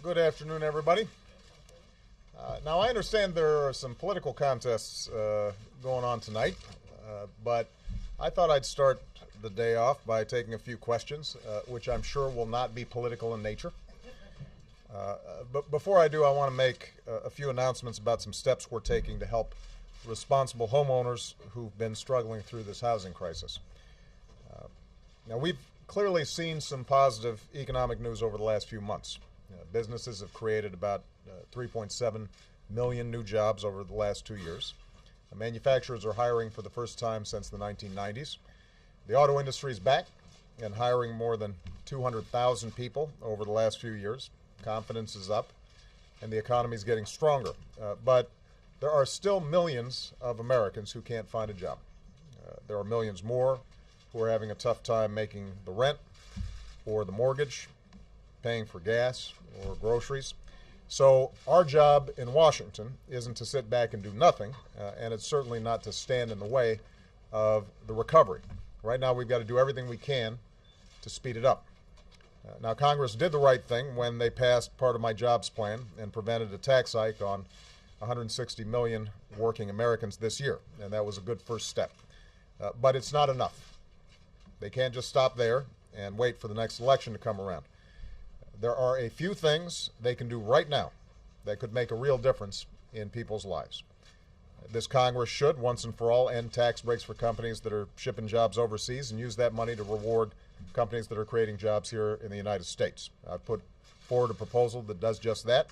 Good afternoon, everybody. Now, I understand there are some political contests going on tonight, but I thought I'd start the day off by taking a few questions, which I'm sure will not be political in nature. But before I do, I want to make a few announcements about some steps we're taking to help responsible homeowners who've been struggling through this housing crisis. Now, we've clearly seen some positive economic news over the last few months. Businesses have created about 3.7 million new jobs over the last 2 years. Manufacturers are hiring for the first time since the 1990s. The auto industry is back and hiring more than 200,000 people over the last few years. Confidence is up, and the economy is getting stronger. But there are still millions of Americans who can't find a job. There are millions more who are having a tough time making the rent or the mortgage, paying for gas or groceries. So our job in Washington isn't to sit back and do nothing, and it's certainly not to stand in the way of the recovery. Right now, we've got to do everything we can to speed it up. Now, Congress did the right thing when they passed part of my jobs plan and prevented a tax hike on 160 million working Americans this year, and that was a good first step. But it's not enough. They can't just stop there and wait for the next election to come around. There are a few things they can do right now that could make a real difference in people's lives. This Congress should, once and for all, end tax breaks for companies that are shipping jobs overseas and use that money to reward companies that are creating jobs here in the United States. I've put forward a proposal that does just that,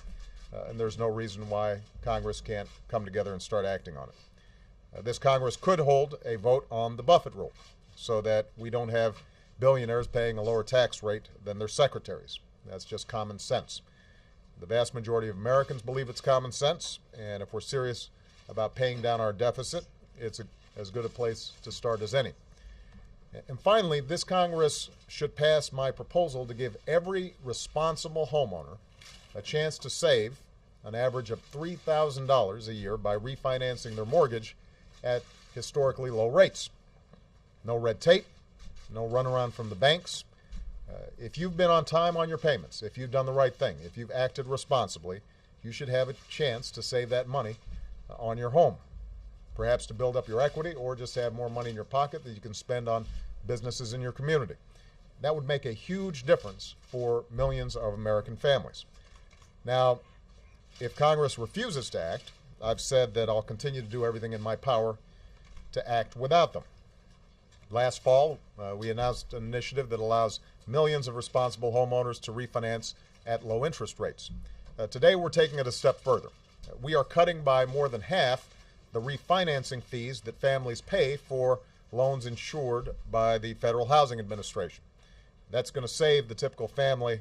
and there's no reason why Congress can't come together and start acting on it. This Congress could hold a vote on the Buffett rule so that we don't have billionaires paying a lower tax rate than their secretaries. That's just common sense. The vast majority of Americans believe it's common sense, and if we're serious about paying down our deficit, it's as good a place to start as any. And finally, this Congress should pass my proposal to give every responsible homeowner a chance to save an average of $3,000 a year by refinancing their mortgage at historically low rates. No red tape, no runaround from the banks. If you've been on time on your payments, if you've done the right thing, if you've acted responsibly, you should have a chance to save that money on your home, perhaps to build up your equity or just have more money in your pocket that you can spend on businesses in your community. That would make a huge difference for millions of American families. Now, if Congress refuses to act, I've said that I'll continue to do everything in my power to act without them. Last fall, we announced an initiative that allows millions of responsible homeowners to refinance at low interest rates. Today, we're taking it a step further. We are cutting by more than half the refinancing fees that families pay for loans insured by the Federal Housing Administration. That's going to save the typical family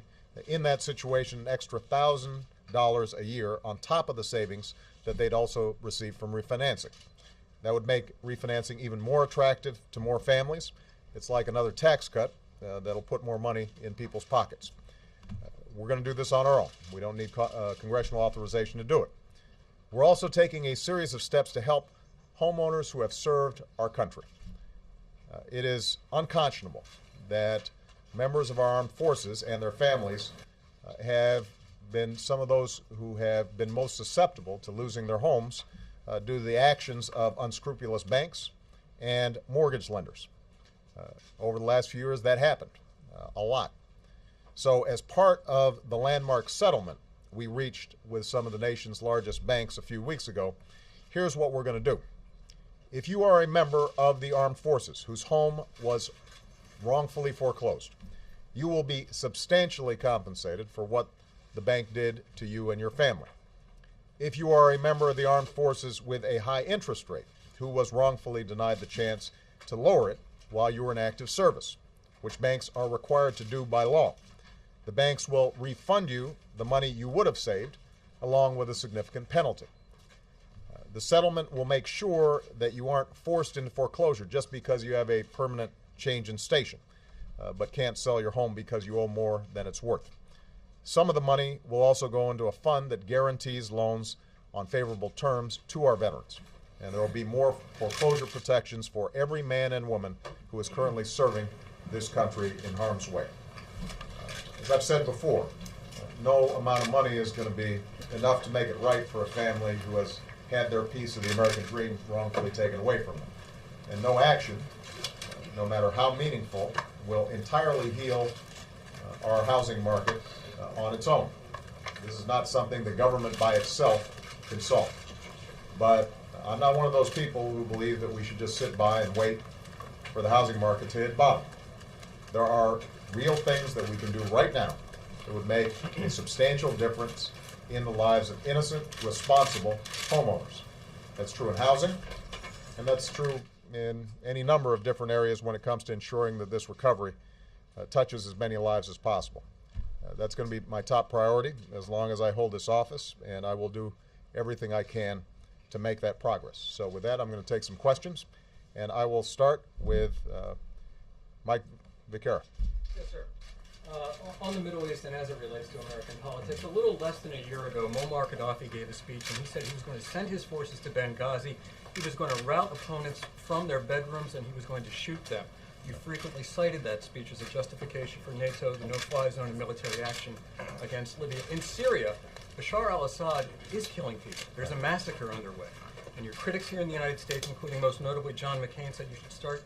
in that situation an extra $1,000 a year on top of the savings that they'd also receive from refinancing. That would make refinancing even more attractive to more families. It's like another tax cut that'll put more money in people's pockets. We're going to do this on our own. We don't need congressional authorization to do it. We're also taking a series of steps to help homeowners who have served our country. It is unconscionable that members of our armed forces and their families have been some of those who have been most susceptible to losing their homes due to the actions of unscrupulous banks and mortgage lenders. Over the last few years, that happened a lot. So as part of the landmark settlement we reached with some of the nation's largest banks a few weeks ago, here's what we're going to do. If you are a member of the armed forces whose home was wrongfully foreclosed, you will be substantially compensated for what the bank did to you and your family. If you are a member of the armed forces with a high interest rate who was wrongfully denied the chance to lower it while you were in active service, which banks are required to do by law, the banks will refund you the money you would have saved along with a significant penalty. The settlement will make sure that you aren't forced into foreclosure just because you have a permanent change in station, but can't sell your home because you owe more than it's worth. Some of the money will also go into a fund that guarantees loans on favorable terms to our veterans. And there will be more foreclosure protections for every man and woman who is currently serving this country in harm's way. As I've said before, no amount of money is going to be enough to make it right for a family who has had their piece of the American dream wrongfully taken away from them. And no action, no matter how meaningful, will entirely heal our housing market on its own. This is not something the government by itself can solve. But I'm not one of those people who believe that we should just sit by and wait for the housing market to hit bottom. There are real things that we can do right now that would make a substantial difference in the lives of innocent, responsible homeowners. That's true in housing, and that's true in any number of different areas when it comes to ensuring that this recovery touches as many lives as possible. That's going to be my top priority as long as I hold this office, and I will do everything I can to make that progress. So with that, I'm going to take some questions, and I will start with Mike Vicara. Yes, sir. On the Middle East and as it relates to American politics, a little less than a year ago, Muammar Gaddafi gave a speech and he said he was going to send his forces to Benghazi. He was going to rout opponents from their bedrooms and he was going to shoot them. You frequently cited that speech as a justification for NATO, the no-fly zone, and military action against Libya. In Syria, Bashar al-Assad is killing people. There's a massacre underway. And your critics here in the United States, including most notably John McCain, said you should start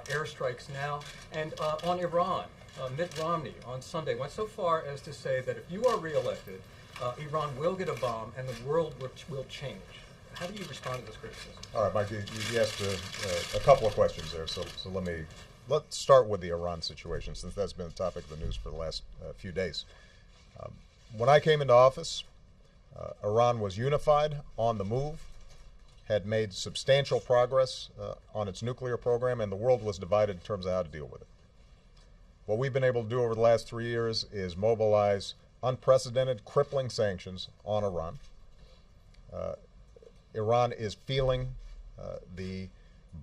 airstrikes now. And on Iran, Mitt Romney on Sunday went so far as to say that if you are reelected, Iran will get a bomb and the world will change. How do you respond to this criticism? All right, Mike, you asked a couple of questions there, so let's start with the Iran situation, since that's been the topic of the news for the last few days. When I came into office, Iran was unified, on the move, had made substantial progress on its nuclear program, and the world was divided in terms of how to deal with it. What we've been able to do over the last 3 years is mobilize unprecedented, crippling sanctions on Iran. Iran is feeling the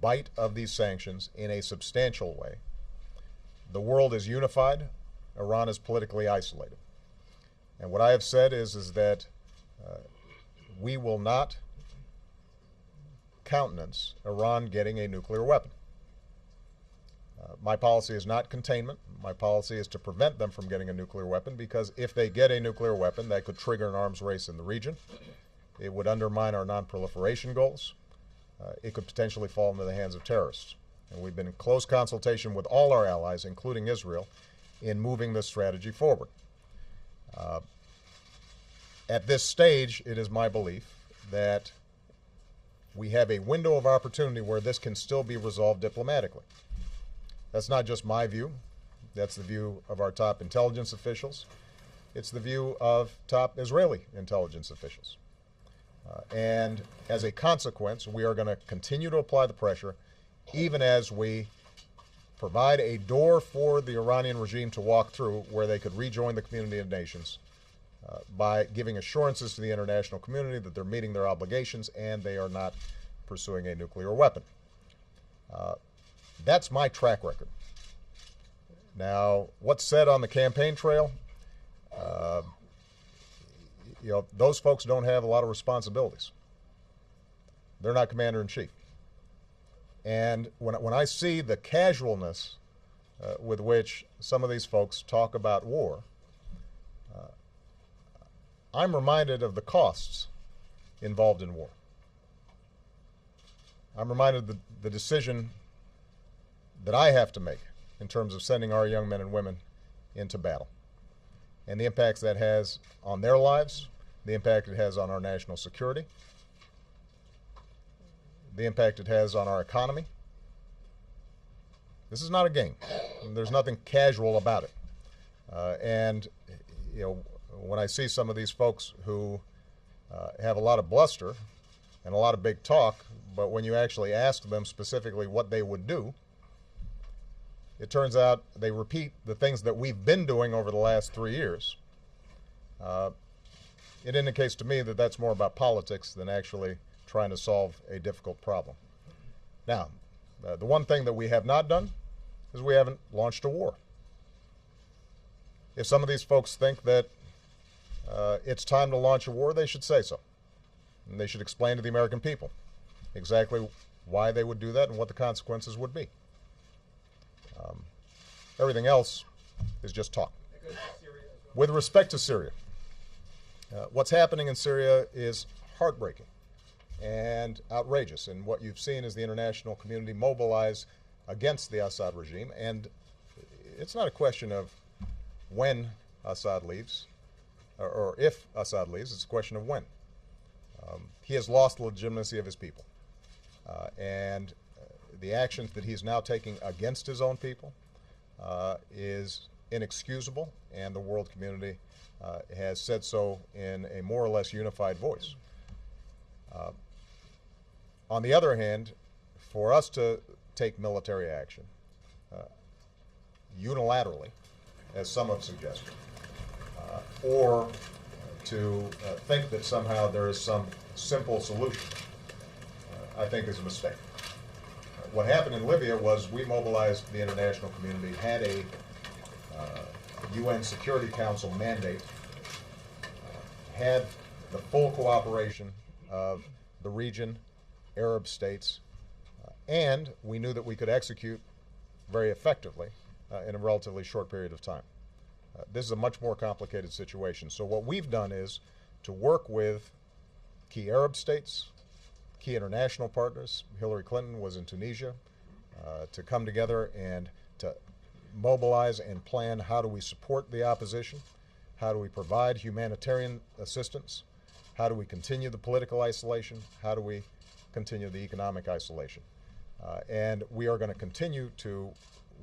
bite of these sanctions in a substantial way. The world is unified. Iran is politically isolated. And what I have said is that we will not countenance Iran getting a nuclear weapon. My policy is not containment. My policy is to prevent them from getting a nuclear weapon, because if they get a nuclear weapon, that could trigger an arms race in the region. It would undermine our non-proliferation goals. It could potentially fall into the hands of terrorists. And we've been in close consultation with all our allies, including Israel, in moving this strategy forward. At this stage, it is my belief that we have a window of opportunity where this can still be resolved diplomatically. That's not just my view. That's the view of our top intelligence officials. It's the view of top Israeli intelligence officials. And as a consequence, we are going to continue to apply the pressure, even as we provide a door for the Iranian regime to walk through where they could rejoin the community of nations by giving assurances to the international community that they're meeting their obligations and they are not pursuing a nuclear weapon. That's my track record. Now, what's said on the campaign trail, those folks don't have a lot of responsibilities. They're not commander-in-chief. And when I see the casualness with which some of these folks talk about war, I'm reminded of the costs involved in war. I'm reminded of the decision that I have to make in terms of sending our young men and women into battle, and the impacts that has on their lives, the impact it has on our national security, the impact it has on our economy. This is not a game. There's nothing casual about it. And when I see some of these folks who have a lot of bluster and a lot of big talk, but when you actually ask them specifically what they would do, it turns out they repeat the things that we've been doing over the last 3 years. It indicates to me that that's more about politics than actually trying to solve a difficult problem. Now, the one thing that we have not done is we haven't launched a war. If some of these folks think that it's time to launch a war, they should say so. And they should explain to the American people exactly why they would do that and what the consequences would be. Everything else is just talk. With respect to Syria, What's happening in Syria is heartbreaking and outrageous, and what you've seen is the international community mobilize against the Assad regime, and it's not a question of when Assad leaves or if Assad leaves, it's a question of when. He has lost the legitimacy of his people, and the actions that he's now taking against his own people is inexcusable, and the world community has said so in a more or less unified voice. On the other hand, for us to take military action unilaterally, as some have suggested, or to think that somehow there is some simple solution, I think is a mistake. What happened in Libya was we mobilized the international community, had a UN Security Council mandate, had the full cooperation of the region, Arab states, and we knew that we could execute very effectively in a relatively short period of time. This is a much more complicated situation. So what we've done is to work with key Arab states, key international partners. Hillary Clinton was in Tunisia to come together and to mobilize and plan how do we support the opposition, how do we provide humanitarian assistance, how do we continue the political isolation, how do we continue the economic isolation. And we are going to continue to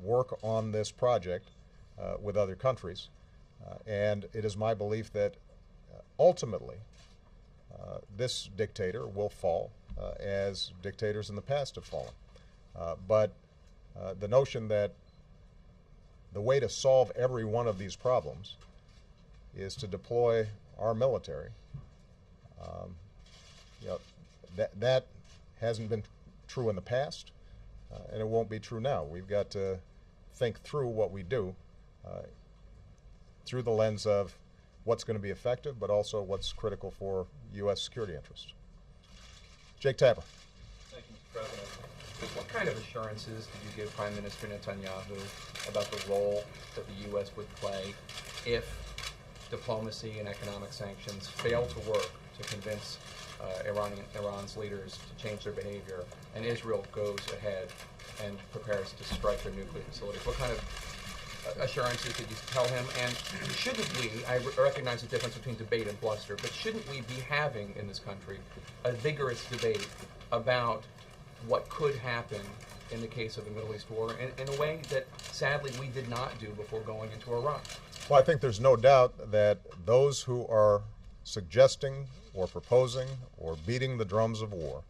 work on this project with other countries. And it is my belief that ultimately this dictator will fall as dictators in the past have fallen. But the notion that the way to solve every one of these problems is to deploy our military, that hasn't been true in the past, and it won't be true now. We've got to think through what we do through the lens of what's going to be effective, but also what's critical for U.S. security interests. Jake Tapper. Thank you, Mr. President. What kind of assurances did you give Prime Minister Netanyahu about the role that the U.S. would play if diplomacy and economic sanctions fail to work to convince Iran's leaders to change their behavior, and Israel goes ahead and prepares to strike their nuclear facilities? What kind of assurances did you tell him? And shouldn't we, I recognize the difference between debate and bluster, but shouldn't we be having in this country a vigorous debate about what could happen in the case of the Middle East war in a way that sadly we did not do before going into Iraq? Well, I think there's no doubt that those who are suggesting or proposing or beating the drums of war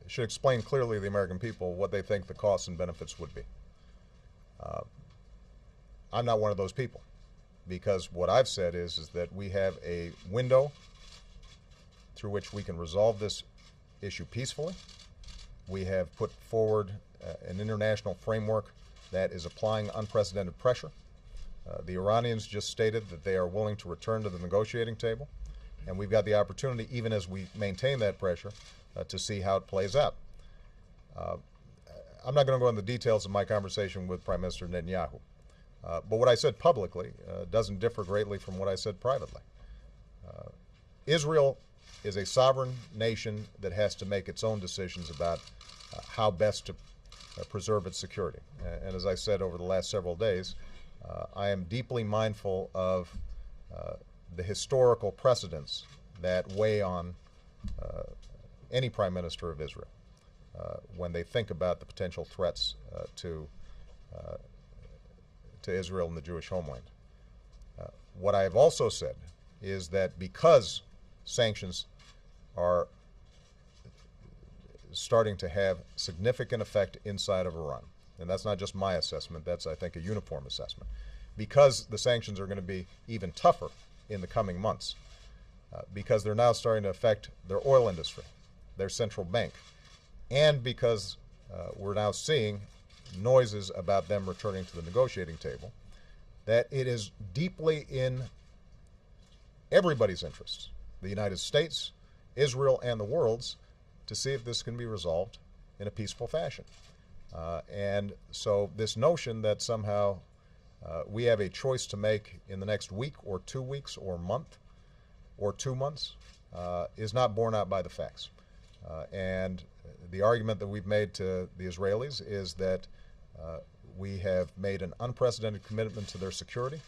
should explain clearly to the American people what they think the costs and benefits would be. I'm not one of those people, because what I've said is that we have a window through which we can resolve this issue peacefully. We have put forward an international framework that is applying unprecedented pressure. The Iranians just stated that they are willing to return to the negotiating table, and we've got the opportunity, even as we maintain that pressure, to see how it plays out. I'm not going to go into the details of my conversation with Prime Minister Netanyahu, but what I said publicly doesn't differ greatly from what I said privately. Israel is a sovereign nation that has to make its own decisions about how best to preserve its security. And as I said over the last several days, I am deeply mindful of the historical precedents that weigh on any Prime Minister of Israel when they think about the potential threats to Israel and the Jewish homeland. What I have also said is that because sanctions are starting to have significant effect inside of Iran, and that's not just my assessment, that's, I think, a uniform assessment, because the sanctions are going to be even tougher in the coming months, because they're now starting to affect their oil industry, their central bank, and because we're now seeing noises about them returning to the negotiating table, that it is deeply in everybody's interests, the United States, Israel, and the world's, to see if this can be resolved in a peaceful fashion. And so this notion that somehow we have a choice to make in the next week or 2 weeks or month or 2 months is not borne out by the facts. And the argument that we've made to the Israelis is that we have made an unprecedented commitment to their security.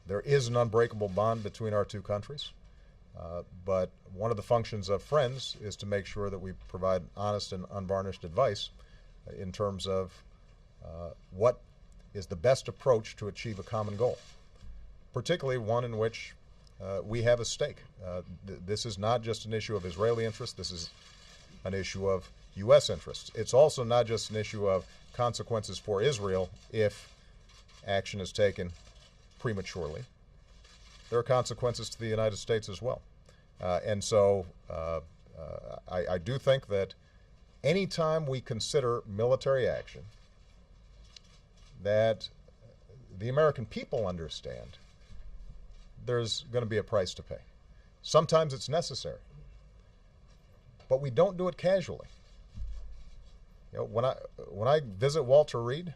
There is an unbreakable bond between our two countries, but one of the functions of friends is to make sure that we provide honest and unvarnished advice in terms of what is the best approach to achieve a common goal, particularly one in which we have a stake. This is not just an issue of Israeli interest. This is an issue of U.S. interests. It's also not just an issue of consequences for Israel if action is taken prematurely. There are consequences to the United States as well. And so I do think that anytime we consider military action, that the American people understand there's going to be a price to pay. Sometimes it's necessary, but we don't do it casually. You know, when I visit Walter Reed,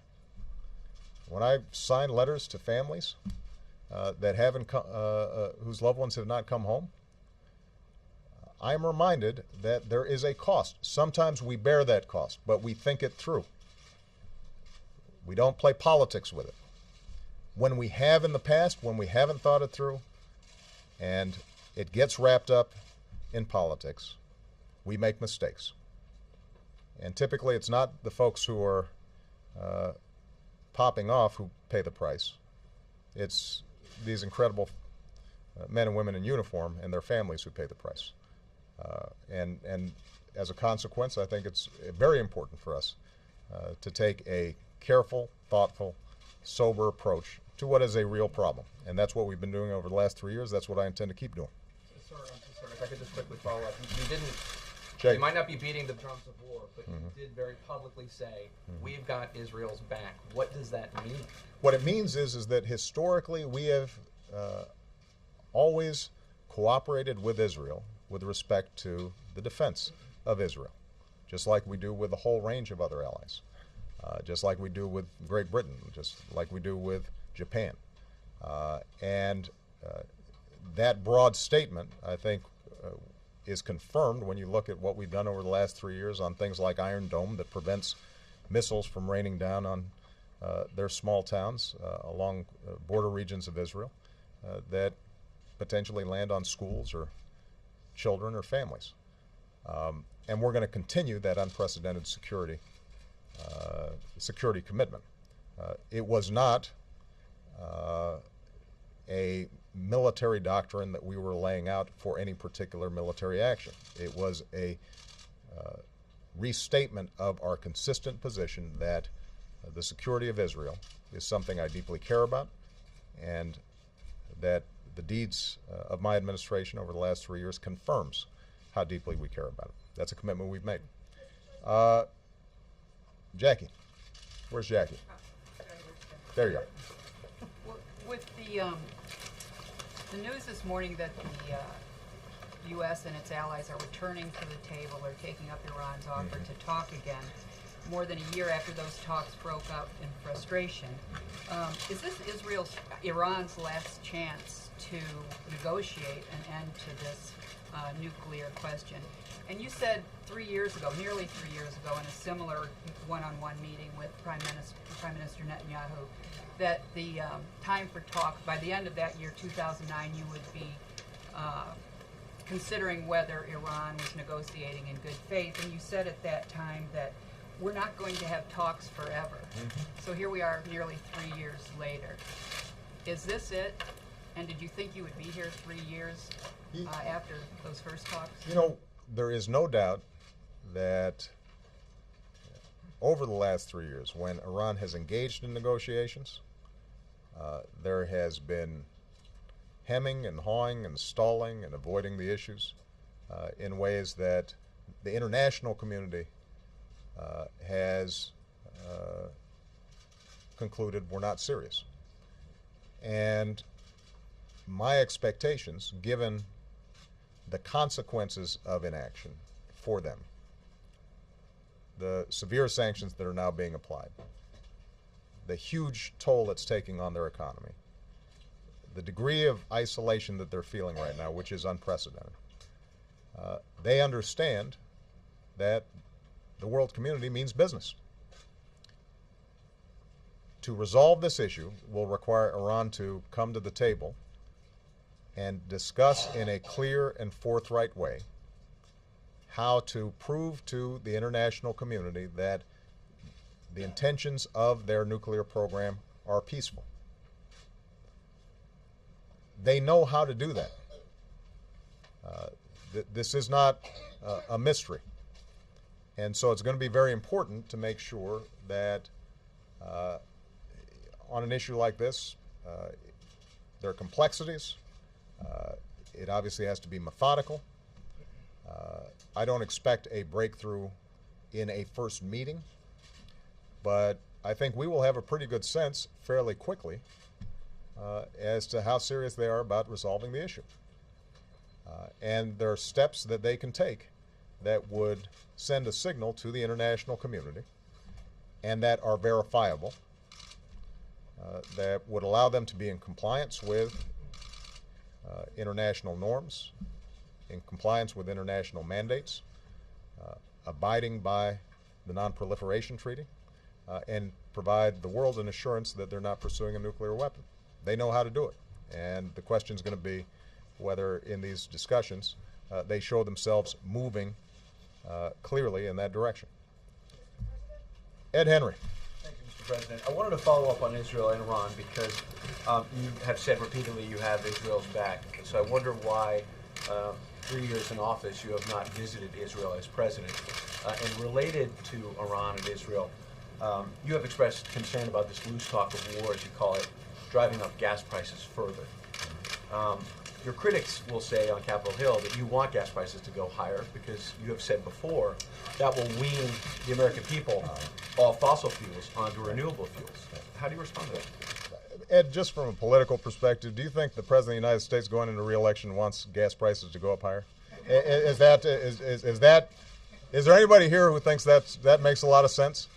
when I sign letters to families that haven't whose loved ones have not come home, I am reminded that there is a cost. Sometimes we bear that cost, but we think it through. We don't play politics with it. When we have in the past, when we haven't thought it through, and it gets wrapped up in politics, we make mistakes. And typically it's not the folks who are popping off who pay the price. It's these incredible men and women in uniform and their families who pay the price. And as a consequence, I think it's very important for us to take a careful, thoughtful, sober approach to what is a real problem. And that's what we've been doing over the last 3 years. That's what I intend to keep doing. Sir, if I could just quickly follow up. You didn't, Jake. you might not be beating the drums of war, but you did very publicly say, we've got Israel's back. What does that mean? What it means is that historically we have always cooperated with Israel with respect to the defense of Israel, just like we do with a whole range of other allies, just like we do with Great Britain, just like we do with Japan. And that broad statement, I think, is confirmed when you look at what we've done over the last 3 years on things like Iron Dome that prevents missiles from raining down on their small towns along border regions of Israel that potentially land on schools or children or families. And we're going to continue that unprecedented security commitment. It was not a military doctrine that we were laying out for any particular military action. It was a restatement of our consistent position that the security of Israel is something I deeply care about, and that the deeds of my administration over the last 3 years confirms how deeply we care about it. That's a commitment we've made. Jackie. Where's Jackie? There you are. With the news this morning that the U.S. and its allies are returning to the table or taking up Iran's offer to talk again, more than a year after those talks broke up in frustration, is this Iran's last chance to negotiate an end to this nuclear question? And you said 3 years ago, nearly 3 years ago, in a similar one-on-one meeting with Prime Minister Netanyahu, that the time for talk, by the end of that year, 2009, you would be considering whether Iran was negotiating in good faith. And you said at that time that we're not going to have talks forever. So here we are nearly 3 years later. Is this it? And did you think you would be here 3 years after those first talks? You know, there is no doubt that over the last 3 years, when Iran has engaged in negotiations, there has been hemming and hawing and stalling and avoiding the issues in ways that the international community has concluded were not serious. And my expectations, given the consequences of inaction for them, the severe sanctions that are now being applied, the huge toll it's taking on their economy, the degree of isolation that they're feeling right now, which is unprecedented. They understand that the world community means business. To resolve this issue will require Iran to come to the table and discuss in a clear and forthright way how to prove to the international community that the intentions of their nuclear program are peaceful. They know how to do that. This is not a mystery. And so it's going to be very important to make sure that on an issue like this, there are complexities. It obviously has to be methodical. I don't expect a breakthrough in a first meeting, but I think we will have a pretty good sense fairly quickly as to how serious they are about resolving the issue. And there are steps that they can take that would send a signal to the international community and that are verifiable, that would allow them to be in compliance with international norms, in compliance with international mandates, abiding by the Non-Proliferation Treaty, and provide the world an assurance that they're not pursuing a nuclear weapon. They know how to do it. And the question is going to be whether in these discussions they show themselves moving clearly in that direction. Ed Henry. Thank you, Mr. President. I wanted to follow up on Israel and Iran because you have said repeatedly you have Israel's back. So I wonder why 3 years in office you have not visited Israel as president. And related to Iran and Israel, you have expressed concern about this loose talk of war, as you call it, driving up gas prices further. Your critics will say on Capitol Hill that you want gas prices to go higher because you have said before that will wean the American people off fossil fuels onto renewable fuels. How do you respond to that? Ed, just from a political perspective, do you think the President of the United States going into re-election wants gas prices to go up higher? Is there anybody here who thinks that makes a lot of sense?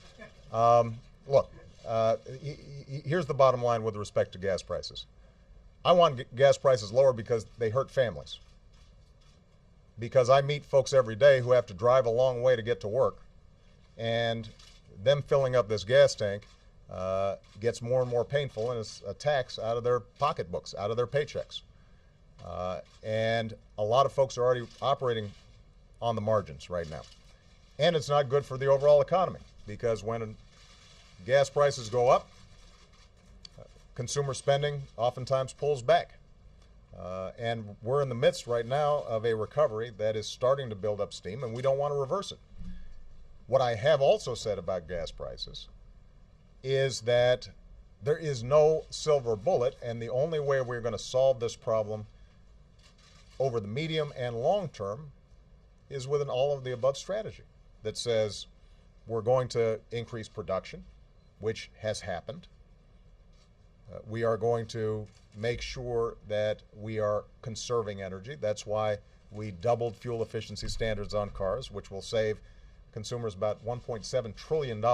Look, here's the bottom line with respect to gas prices. I want gas prices lower because they hurt families. Because I meet folks every day who have to drive a long way to get to work, and them filling up this gas tank gets more and more painful, and it's a tax out of their pocketbooks, out of their paychecks. And a lot of folks are already operating on the margins right now. And it's not good for the overall economy, because when gas prices go up, consumer spending oftentimes pulls back. And we're in the midst right now of a recovery that is starting to build up steam, and we don't want to reverse it. What I have also said about gas prices is that there is no silver bullet, and the only way we're going to solve this problem over the medium and long term is with an all-of-the-above strategy that says we're going to increase production, which has happened. We are going to make sure that we are conserving energy. That's why we doubled fuel efficiency standards on cars, which will save consumers about $1.7 trillion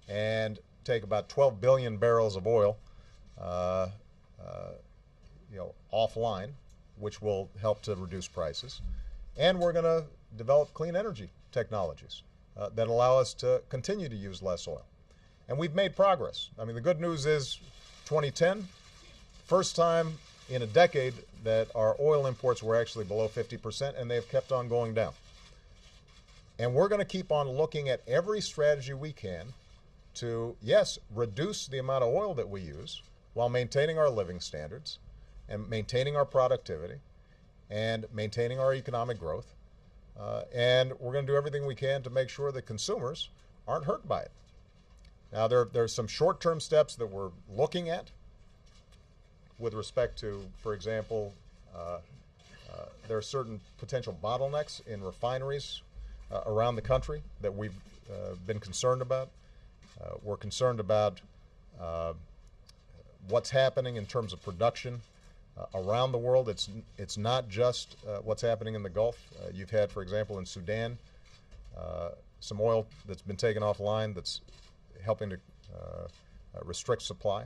and take about 12 billion barrels of oil offline, which will help to reduce prices. And we're going to develop clean energy technologies that allow us to continue to use less oil. And we've made progress. I mean, the good news is 2010, first time in a decade that our oil imports were actually below 50%, and they've kept on going down. And we're going to keep on looking at every strategy we can to, yes, reduce the amount of oil that we use while maintaining our living standards and maintaining our productivity and maintaining our economic growth. And we're going to do everything we can to make sure that consumers aren't hurt by it. Now, there's some short-term steps that we're looking at with respect to, for example, there are certain potential bottlenecks in refineries around the country that we've been concerned about. We're concerned about what's happening in terms of production around the world. It's not just what's happening in the Gulf. You've had, for example, in Sudan, some oil that's been taken offline that's helping to restrict supply.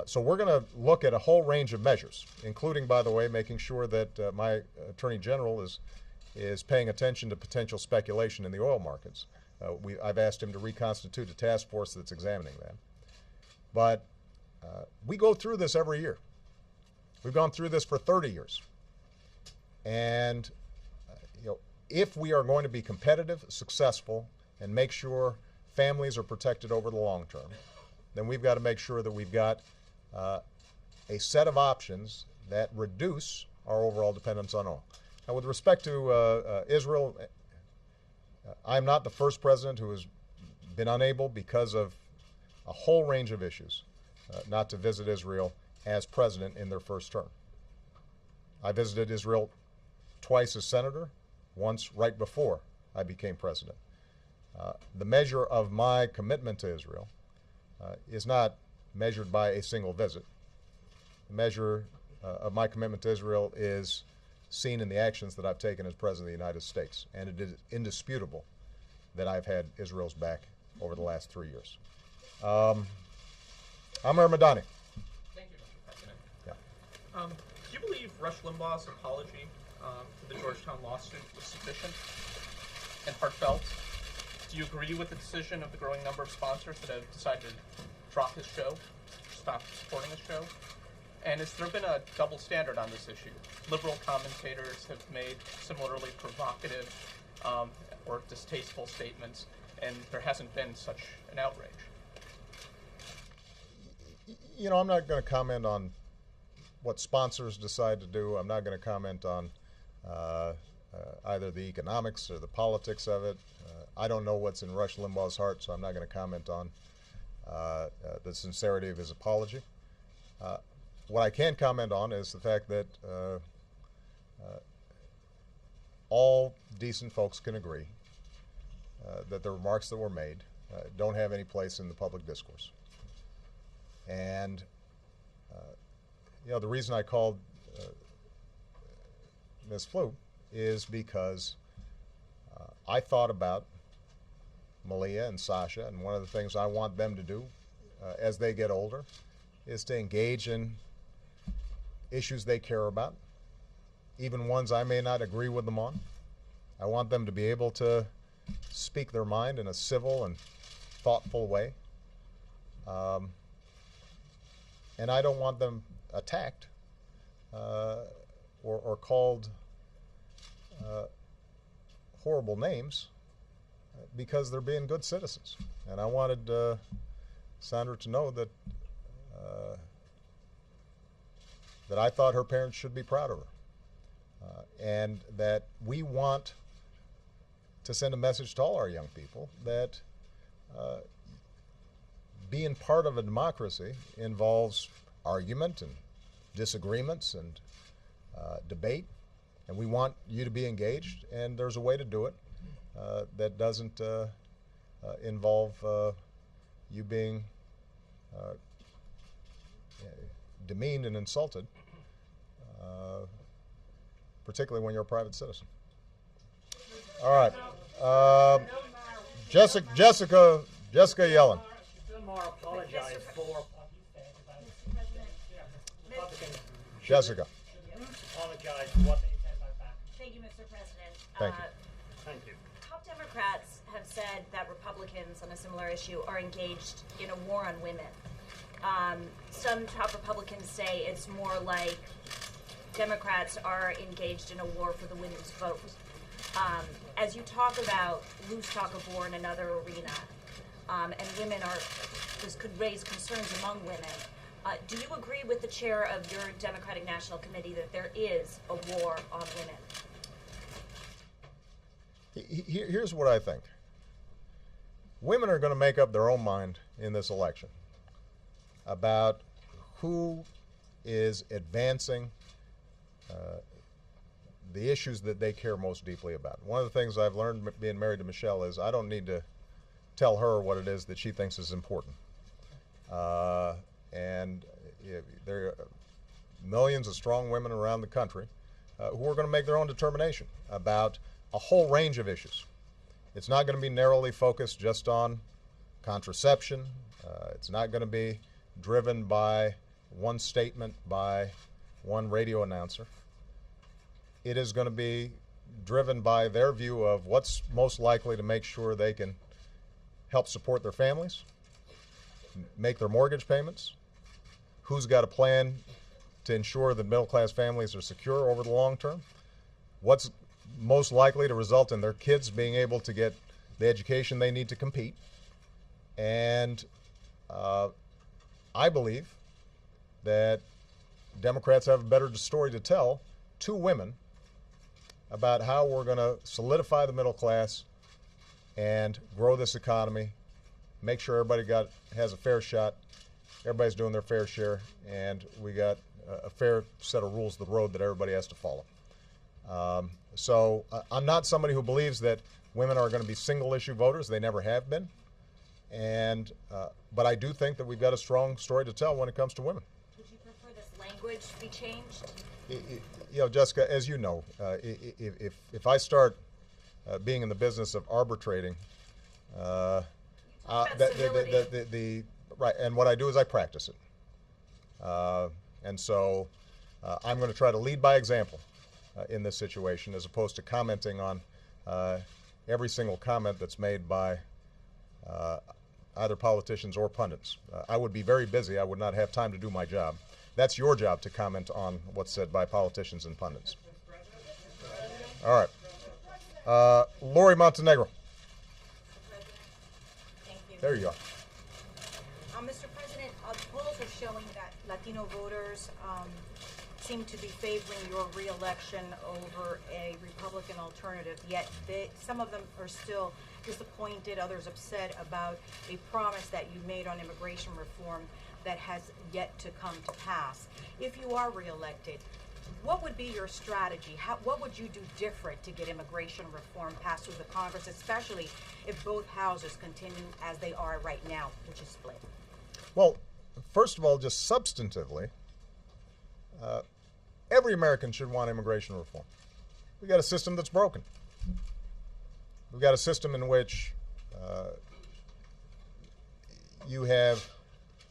So we're going to look at a whole range of measures, including, by the way, making sure that my Attorney General is paying attention to potential speculation in the oil markets. I've asked him to reconstitute a task force that's examining that. But we go through this every year. We've gone through this for 30 years. And if we are going to be competitive, successful, and make sure families are protected over the long term, then we've got to make sure that we've got a set of options that reduce our overall dependence on oil. Now, with respect to Israel, I'm not the first president who has been unable, because of a whole range of issues, not to visit Israel as president in their first term. I visited Israel twice as senator, once right before I became president. The measure of my commitment to Israel is not measured by a single visit. The measure of my commitment to Israel is seen in the actions that I've taken as President of the United States, and it is indisputable that I've had Israel's back over the last 3 years. Amr Madani. Thank you, Mr. President. Yeah. Do you believe Rush Limbaugh's apology for the Georgetown lawsuit was sufficient and heartfelt? Do you agree with the decision of the growing number of sponsors that have decided to drop his show, stop supporting his show? And has there been a double standard on this issue? Liberal commentators have made similarly provocative or distasteful statements, and there hasn't been such an outrage. I'm not going to comment on what sponsors decide to do. I'm not going to comment on either the economics or the politics of it. I don't know what's in Rush Limbaugh's heart, so I'm not going to comment on the sincerity of his apology. What I can comment on is the fact that all decent folks can agree that the remarks that were made don't have any place in the public discourse. And the reason I called Ms. Fluke is because I thought about Malia and Sasha, and one of the things I want them to do as they get older is to engage in issues they care about, even ones I may not agree with them on. I want them to be able to speak their mind in a civil and thoughtful way. And I don't want them attacked or called horrible names because they're being good citizens. And I wanted Sandra to know that that I thought her parents should be proud of her, and that we want to send a message to all our young people that being part of a democracy involves argument and disagreements and debate, and we want you to be engaged, and there's a way to do it that doesn't involve you being demeaned and insulted, particularly when you're a private citizen. All right. Jessica Yellen. Apologize for Jessica. apologize for what they said about that. Thank you, Mr. President. Thank you. Thank you. Top Democrats have said that Republicans on a similar issue are engaged in a war on women. Some top Republicans say it's more like Democrats are engaged in a war for the women's vote. As you talk about loose talk of war in another arena, and this could raise concerns among women. Do you agree with the chair of your Democratic National Committee that there is a war on women? Here's what I think. Women are going to make up their own mind in this election about who is advancing the issues that they care most deeply about. One of the things I've learned being married to Michelle is I don't need to tell her what it is that she thinks is important. And there are millions of strong women around the country who are going to make their own determination about a whole range of issues. It's not going to be narrowly focused just on contraception It's not going to be driven by one statement by one radio announcer. It is going to be driven by their view of what's most likely to make sure they can help support their families, make their mortgage payments, who's got a plan to ensure that middle-class families are secure over the long term, what's most likely to result in their kids being able to get the education they need to compete. And I believe that Democrats have a better story to tell to women about how we're going to solidify the middle class and grow this economy, make sure everybody has a fair shot, everybody's doing their fair share, and we got a fair set of rules of the road that everybody has to follow. So I'm not somebody who believes that women are going to be single-issue voters. They never have been. And but I do think that we've got a strong story to tell when it comes to women. Would you prefer this language be changed? You know, Jessica, as you know, if I start being in the business of arbitrating, About civility. right, and what I do is I practice it, and so I'm going to try to lead by example in this situation, as opposed to commenting on every single comment that's made by either politicians or pundits. I would be very busy. I would not have time to do my job. That's your job to comment on what's said by politicians and pundits. All right. Lori Montenegro. Thank you. There you are. Mr. President, polls are showing that Latino voters seem to be favoring your reelection over a Republican alternative, yet some of them are still disappointed, others upset about a promise that you made on immigration reform that has yet to come to pass. If you are reelected, what would be your strategy? What would you do different to get immigration reform passed through the Congress, especially if both houses continue as they are right now, which is split? Well, first of all, just substantively, every American should want immigration reform. We've got a system that's broken. We've got a system in which you have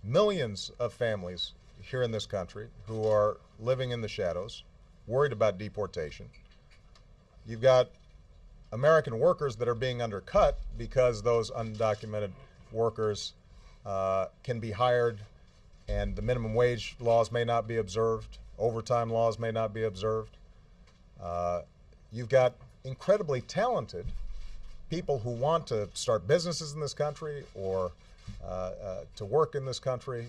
millions of families here in this country who are living in the shadows, worried about deportation. You've got American workers that are being undercut because those undocumented workers can be hired and the minimum wage laws may not be observed, overtime laws may not be observed. You've got incredibly talented people who want to start businesses in this country or to work in this country,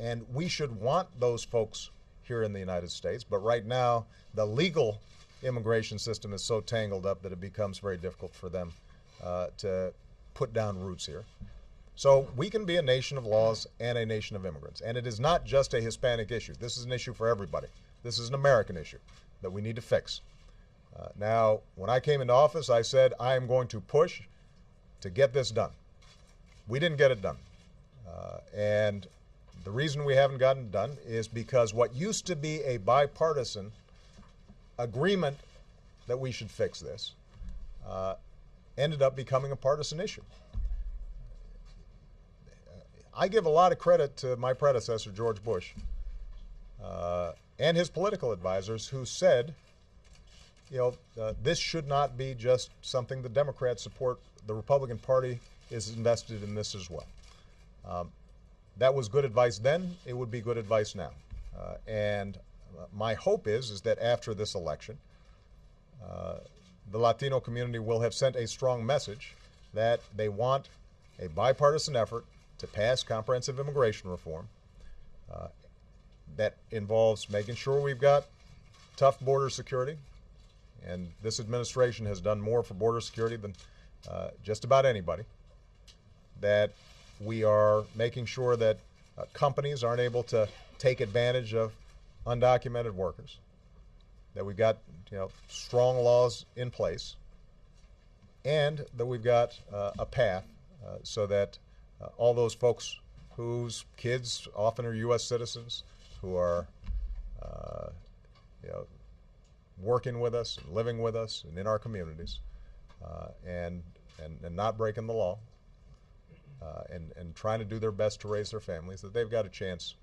and we should want those folks here in the United States. But right now, the legal immigration system is so tangled up that it becomes very difficult for them to put down roots here. So we can be a nation of laws and a nation of immigrants. And it is not just a Hispanic issue. This is an issue for everybody. This is an American issue that we need to fix. Now, when I came into office, I said, I am going to push to get this done. We didn't get it done. And the reason we haven't gotten it done is because what used to be a bipartisan agreement that we should fix this ended up becoming a partisan issue. I give a lot of credit to my predecessor, George Bush, and his political advisors who said, this should not be just something the Democrats support. The Republican Party is invested in this as well. That was good advice then. It would be good advice now. And my hope is that after this election, the Latino community will have sent a strong message that they want a bipartisan effort to pass comprehensive immigration reform that involves making sure we've got tough border security. And this administration has done more for border security than just about anybody. That we are making sure that companies aren't able to take advantage of undocumented workers. That we've got strong laws in place, and that we've got a path so that all those folks whose kids often are U.S. citizens, who are working with us, and living with us, and in our communities, and not breaking the law, and trying to do their best to raise their families, that they've got a chance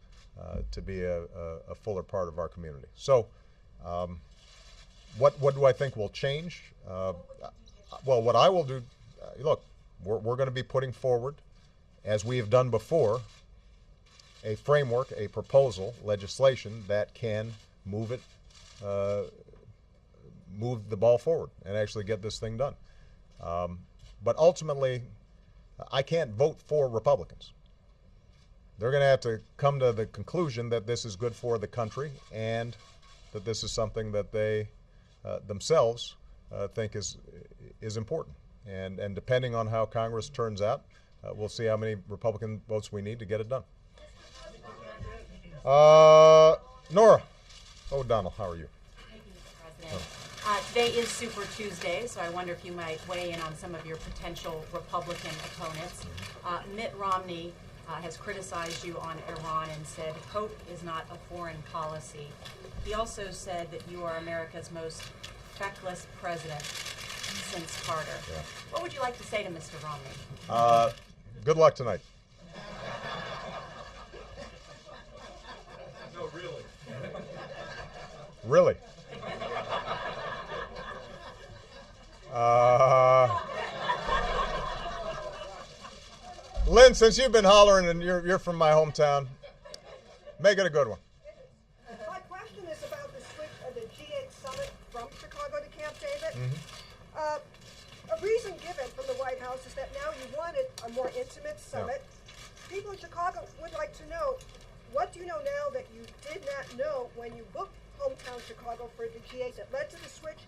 to be a fuller part of our community. So, what do I think will change? Well, what I will do, look, we're going to be putting forward, as we have done before, a framework, a proposal, legislation that can move the ball forward and actually get this thing done. But ultimately, I can't vote for Republicans. They're going to have to come to the conclusion that this is good for the country and that this is something that they themselves think is important. And depending on how Congress turns out, we'll see how many Republican votes we need to get it done. Nora O'Donnell, how are you? Thank you, Mr. President. Today is Super Tuesday, so I wonder if you might weigh in on some of your potential Republican opponents. Mitt Romney has criticized you on Iran and said hope is not a foreign policy. He also said that you are America's most feckless president since Carter. Yeah. What would you like to say to Mr. Romney? Good luck tonight. No, really. Really? Lynn, since you've been hollering and you're from my hometown, make it a good one. My question is about the switch of the G8 summit from Chicago to Camp David. A reason given from the White House is that now you wanted a more intimate summit. People in Chicago would like to know, what do you know now that you did not know when you booked hometown Chicago for the G8 that led to the switch?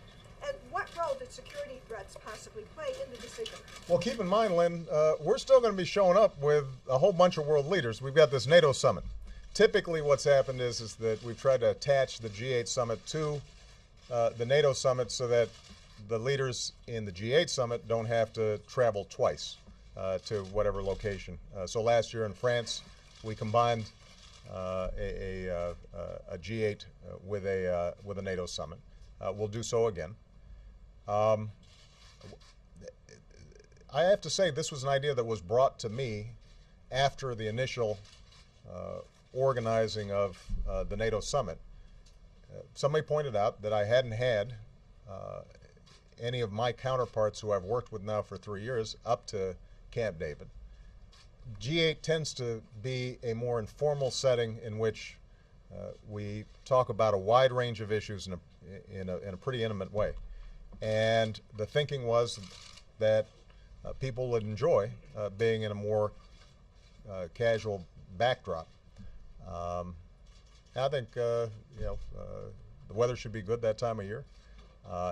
And what role did security threats possibly play in the decision? Well, keep in mind, Lynn, we're still going to be showing up with a whole bunch of world leaders. We've got this NATO summit. Typically what's happened is that we've tried to attach the G8 summit to the NATO summit so that the leaders in the G8 summit don't have to travel twice to whatever location. So last year in France, we combined a G8 with a NATO summit. We'll do so again. I have to say, this was an idea that was brought to me after the initial organizing of the NATO summit. Somebody pointed out that I hadn't had any of my counterparts who I've worked with now for 3 years up to Camp David. G8 tends to be a more informal setting in which we talk about a wide range of issues in a pretty intimate way. And the thinking was that people would enjoy being in a more casual backdrop. I think the weather should be good that time of year.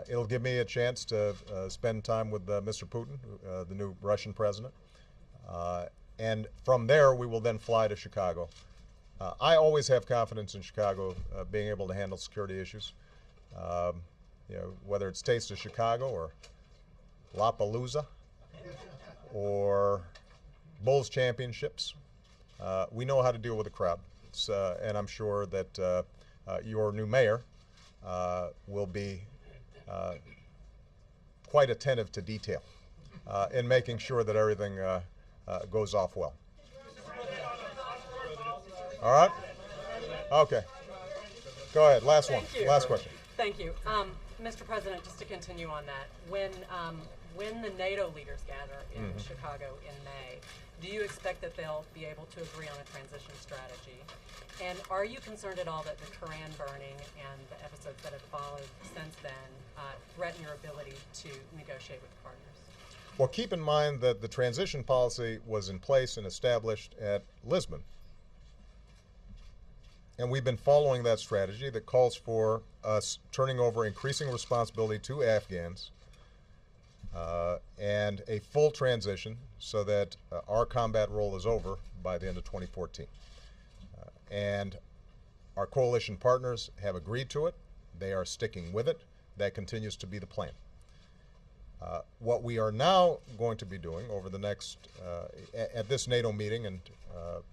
It'll give me a chance to spend time with Mr. Putin, the new Russian president. And from there, we will then fly to Chicago. I always have confidence in Chicago being able to handle security issues. Whether it's Taste of Chicago or Lollapalooza or Bulls Championships, we know how to deal with a crowd. And I'm sure that your new mayor will be quite attentive to detail in making sure that everything goes off well. All right? Okay. Go ahead. Last one. Last question. Thank you. Mr. President, just to continue on that, when the NATO leaders gather in Chicago in May, do you expect that they'll be able to agree on a transition strategy? And are you concerned at all that the Koran burning and the episodes that have followed since then threaten your ability to negotiate with partners? Well, keep in mind that the transition policy was in place and established at Lisbon. And we've been following that strategy that calls for us turning over increasing responsibility to Afghans and a full transition so that our combat role is over by the end of 2014. And our coalition partners have agreed to it. They are sticking with it. That continues to be the plan. What we are now going to be doing over the next, at this NATO meeting and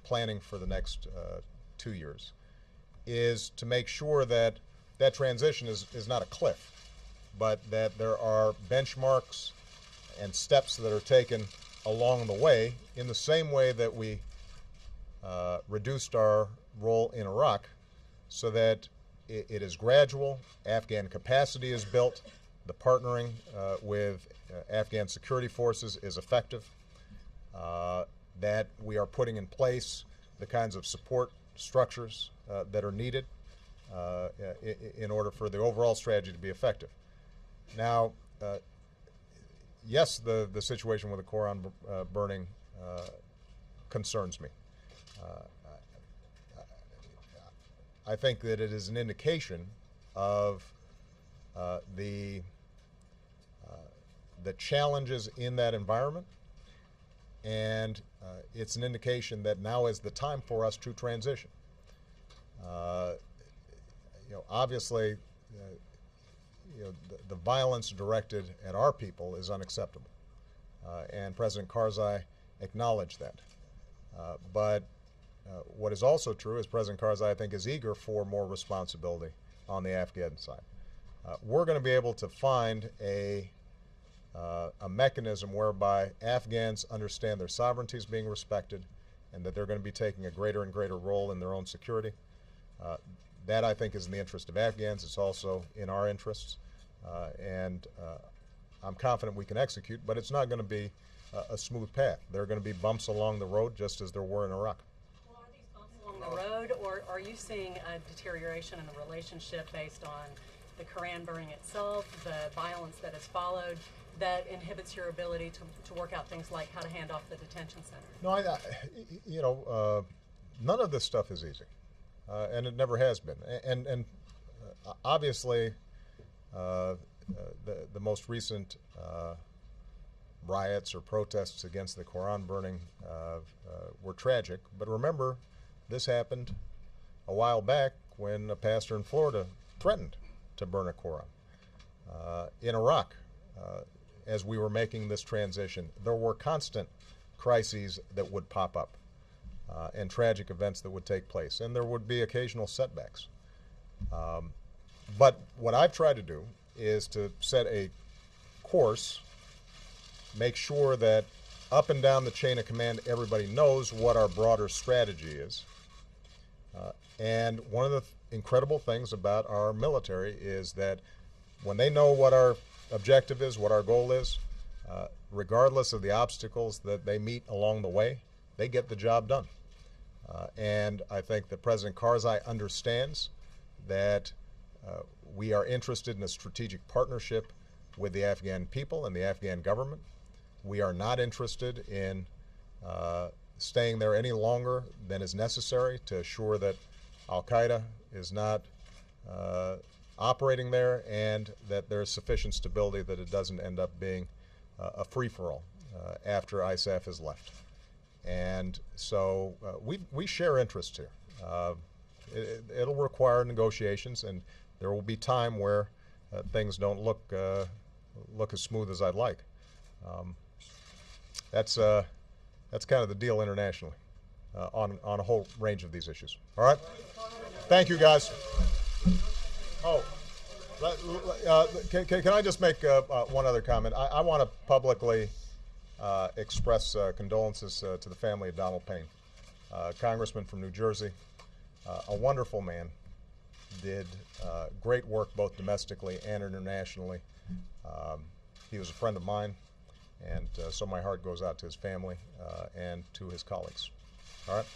planning for the next 2 years, is to make sure that that transition is not a cliff, but that there are benchmarks and steps that are taken along the way, in the same way that we reduced our role in Iraq, so that it is gradual, Afghan capacity is built, the partnering with Afghan security forces is effective, that we are putting in place the kinds of support structures that are needed in order for the overall strategy to be effective. Now, yes, the situation with the Koran burning concerns me. I think that it is an indication of the challenges in that environment, and it's an indication that now is the time for us to transition. Obviously, the violence directed at our people is unacceptable, and President Karzai acknowledged that. But what is also true is President Karzai, I think, is eager for more responsibility on the Afghan side. We're going to be able to find a mechanism whereby Afghans understand their sovereignty is being respected and that they're going to be taking a greater and greater role in their own security. That, I think, is in the interest of Afghans. It's also in our interests. And I'm confident we can execute, but it's not going to be a smooth path. There are going to be bumps along the road, just as there were in Iraq. Well, are these bumps along the road, or are you seeing a deterioration in the relationship based on the Koran burning itself, the violence that has followed, that inhibits your ability to work out things like how to hand off the detention center? No, none of this stuff is easy, and it never has been. And obviously, the most recent riots or protests against the Koran burning were tragic. But remember, this happened a while back when a pastor in Florida threatened to burn a Koran. In Iraq, as we were making this transition, there were constant crises that would pop up and tragic events that would take place, and there would be occasional setbacks. But what I've tried to do is to set a course, make sure that up and down the chain of command everybody knows what our broader strategy is. And one of the incredible things about our military is that when they know what our objective is, what our goal is, regardless of the obstacles that they meet along the way, they get the job done. And I think that President Karzai understands that we are interested in a strategic partnership with the Afghan people and the Afghan government. We are not interested in staying there any longer than is necessary to assure that Al-Qaeda is not operating there and that there is sufficient stability that it doesn't end up being a free-for-all after ISAF has left. And so we share interests here. It'll require negotiations, and there will be time where things don't look as smooth as I'd like. That's kind of the deal internationally on a whole range of these issues. All right? Thank you, guys. Oh, can I just make one other comment? I want to publicly express condolences to the family of Donald Payne, congressman from New Jersey, a wonderful man, did great work both domestically and internationally. He was a friend of mine, and so my heart goes out to his family and to his colleagues. All right?